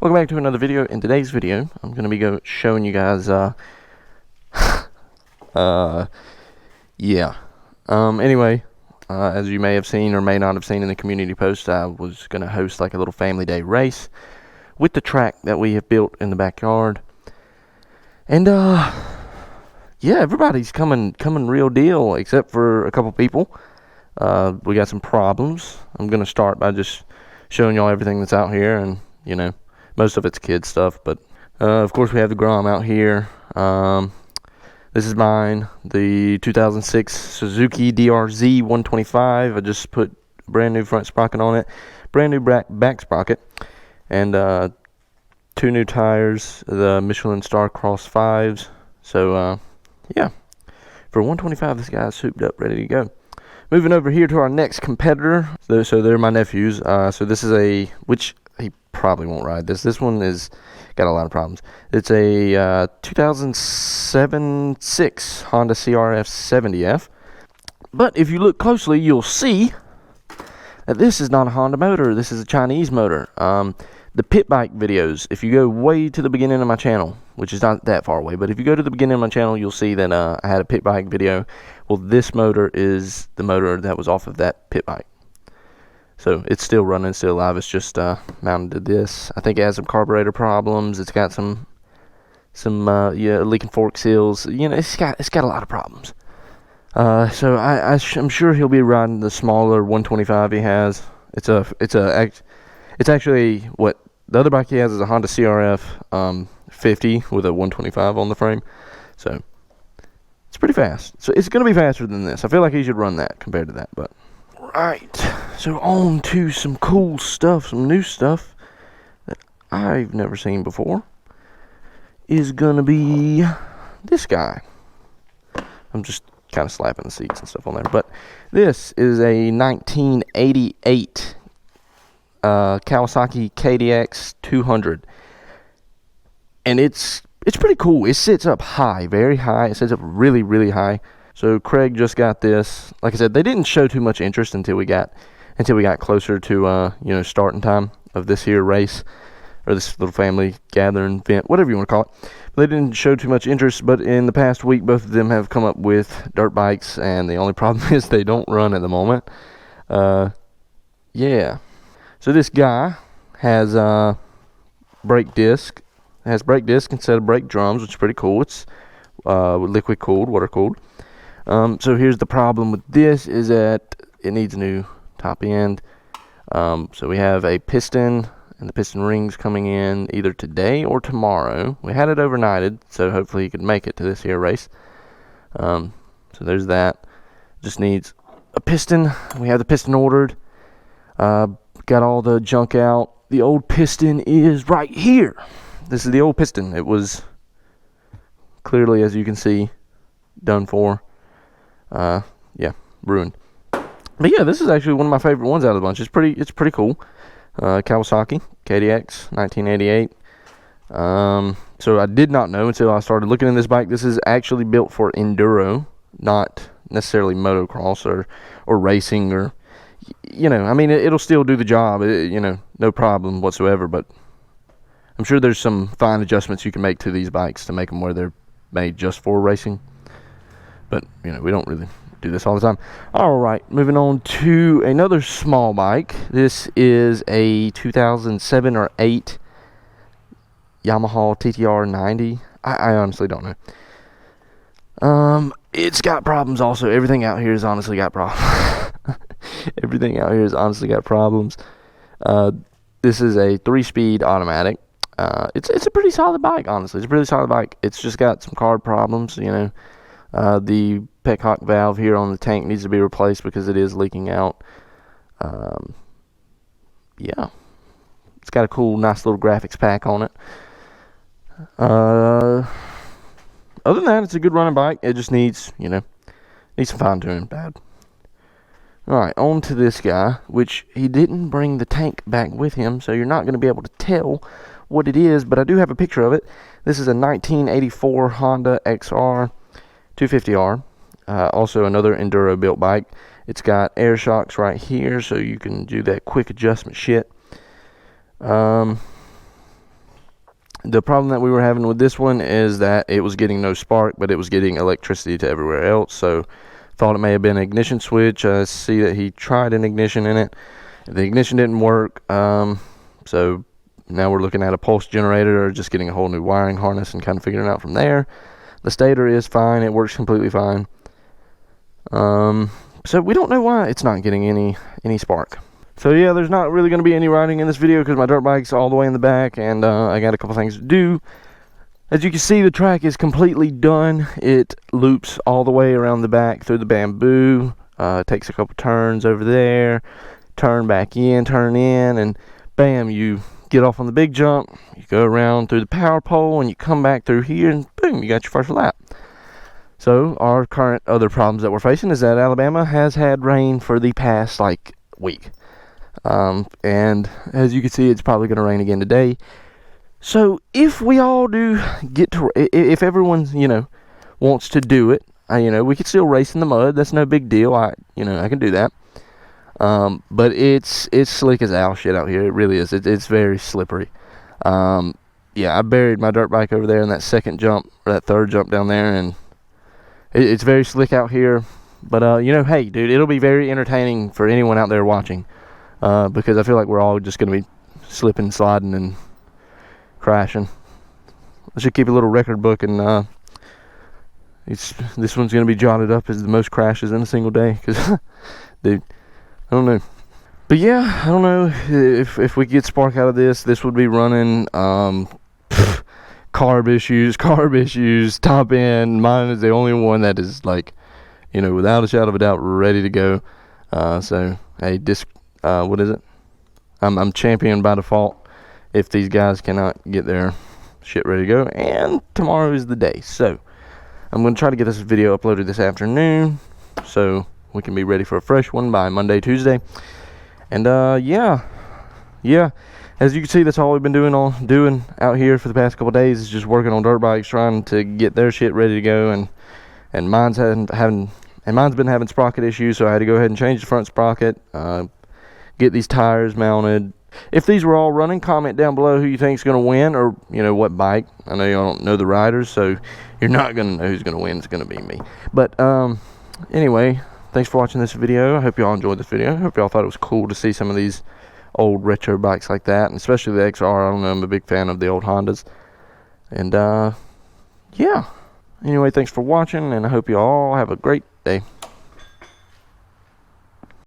Welcome back to another video. In today's video, I'm going to be showing you guys, anyway, as you may have seen or may not have seen in the community post, I was going to host like a little family day race with the track that we have built in the backyard. And, yeah, everybody's coming real deal, except for a couple people. We got some problems. I'm going to start by just showing y'all everything that's out here, and, you know, most of it's kid stuff, but of course we have the Grom out here. This is mine, the 2006 Suzuki DRZ 125. I just put a brand new front sprocket on it, brand new back sprocket, and 2 new tires, the Michelin Star Cross 5s. So yeah, for 125, this guy's souped up, ready to go. Moving over here to our next competitor. So they're my nephews. So this is which he probably won't ride this. This one is got a lot of problems. It's a 2006 Honda CRF50F. But if you look closely, you'll see that this is not a Honda motor. This is a Chinese motor. The pit bike videos, if you go way to the beginning of my channel, which is not that far away, but if you go to the beginning of my channel, you'll see that I had a pit bike video. Well, this motor is the motor that was off of that pit bike. So it's still running, still alive. It's just mounted to this. I think it has some carburetor problems. It's got some leaking fork seals. You know, it's got a lot of problems. So I'm sure he'll be riding the smaller 125 he has. It's actually what the other bike he has is a Honda CRF 50 with a 125 on the frame. So it's pretty fast. So it's going to be faster than this. I feel like he should run that compared to that, but. Right, so on to some cool stuff, some new stuff that I've never seen before is gonna be this guy. I'm just kind of slapping the seats and stuff on there, but this is a 1988 Kawasaki KDX200, and it's pretty cool. It sits up high, very high. It sits up really, really high. So Craig just got this. Like I said, they didn't show too much interest until we got closer to starting time of this here race, or this little family gathering event, whatever you want to call it. They didn't show too much interest, but in the past week, both of them have come up with dirt bikes, and the only problem is they don't run at the moment. Yeah. So this guy has brake disc. It has brake disc instead of brake drums, which is pretty cool. It's liquid cooled, water cooled. So here's the problem with this is that it needs a new top end. So we have a piston and the piston rings coming in either today or tomorrow. We had it overnighted, so hopefully he could make it to this here race. So there's that. Just needs a piston. We have the piston ordered. Got all the junk out. The old piston is right here. This is the old piston. It was clearly, as you can see, done for. Yeah, ruined. But yeah, this is actually one of my favorite ones out of the bunch. It's pretty cool. Kawasaki KDX 1988. So I did not know until I started looking at this bike. This is actually built for enduro, not necessarily motocross or racing, or I mean it'll still do the job. No problem whatsoever. But I'm sure there's some fine adjustments you can make to these bikes to make them where they're made just for racing. But, we don't really do this all the time. Alright, moving on to another small bike. This is a 2007 or 8 Yahama TTR 90. I honestly don't know. It's got problems also. Everything out here has honestly got problems. Everything out here has honestly got problems. This is a 3-speed automatic. It's a pretty solid bike, honestly. It's a pretty solid bike. It's just got some carb problems, the petcock valve here on the tank needs to be replaced because it is leaking out. Yeah. It's got a cool, nice little graphics pack on it. Other than that, it's a good running bike. It just needs, needs some fine tuning. Bad. Alright, on to this guy, which he didn't bring the tank back with him, so you're not going to be able to tell what it is, but I do have a picture of it. This is a 1984 Honda XL250R. Also another enduro built bike. It's got air shocks right here, so you can do that quick adjustment shit. The problem that we were having with this one is that it was getting no spark, but it was getting electricity to everywhere else. So thought it may have been an ignition switch. I see that he tried an ignition in it. The ignition didn't work. So now we're looking at a pulse generator or just getting a whole new wiring harness and kind of figuring it out from there. The stator is fine. It works completely fine. So we don't know why it's not getting any spark. So yeah, there's not really going to be any riding in this video because my dirt bike's all the way in the back, and I got a couple things to do. As you can see, the track is completely done. It loops all the way around the back through the bamboo. Takes a couple turns over there, turn back in, turn in, and bam, you get off on the big jump. You go around through the power pole, and you come back through here, and boom, you got your first lap. So our current other problems that we're facing is that Alabama has had rain for the past like week. And as you can see, it's probably going to rain again today. So if we all do get to, if everyone, wants to do it, we could still race in the mud. That's no big deal. I can do that. But it's slick as owl shit out here. It really is. It's very slippery. Yeah, I buried my dirt bike over there in that second jump, or that third jump down there, and it's very slick out here. But, hey, dude, it'll be very entertaining for anyone out there watching. Because I feel like we're all just going to be slipping, sliding, and crashing. I should keep a little record book, and this one's going to be jotted up as the most crashes in a single day. Because, dude, I don't know. But yeah, I don't know if we get spark out of this. This would be running carb issues, top end. Mine is the only one that is like, without a shadow of a doubt, ready to go. So, hey, what is it? I'm champion by default if these guys cannot get their shit ready to go. And tomorrow is the day. So I'm going to try to get this video uploaded this afternoon so we can be ready for a fresh one by Monday, Tuesday. And yeah. As you can see, that's all we've been doing out here for the past couple days is just working on dirt bikes, trying to get their shit ready to go. And mine's been having sprocket issues, so I had to go ahead and change the front sprocket. Get these tires mounted. If these were all running, comment down below who you think is going to win, or what bike. I know you don't know the riders, so you're not going to know who's going to win. It's going to be me. But anyway, thanks for watching this video. I hope you all enjoyed this video. I hope y'all thought it was cool to see some of these old retro bikes like that, and especially the XR. I don't know, I'm a big fan of the old Hondas. And yeah. Anyway, thanks for watching, and I hope you all have a great day.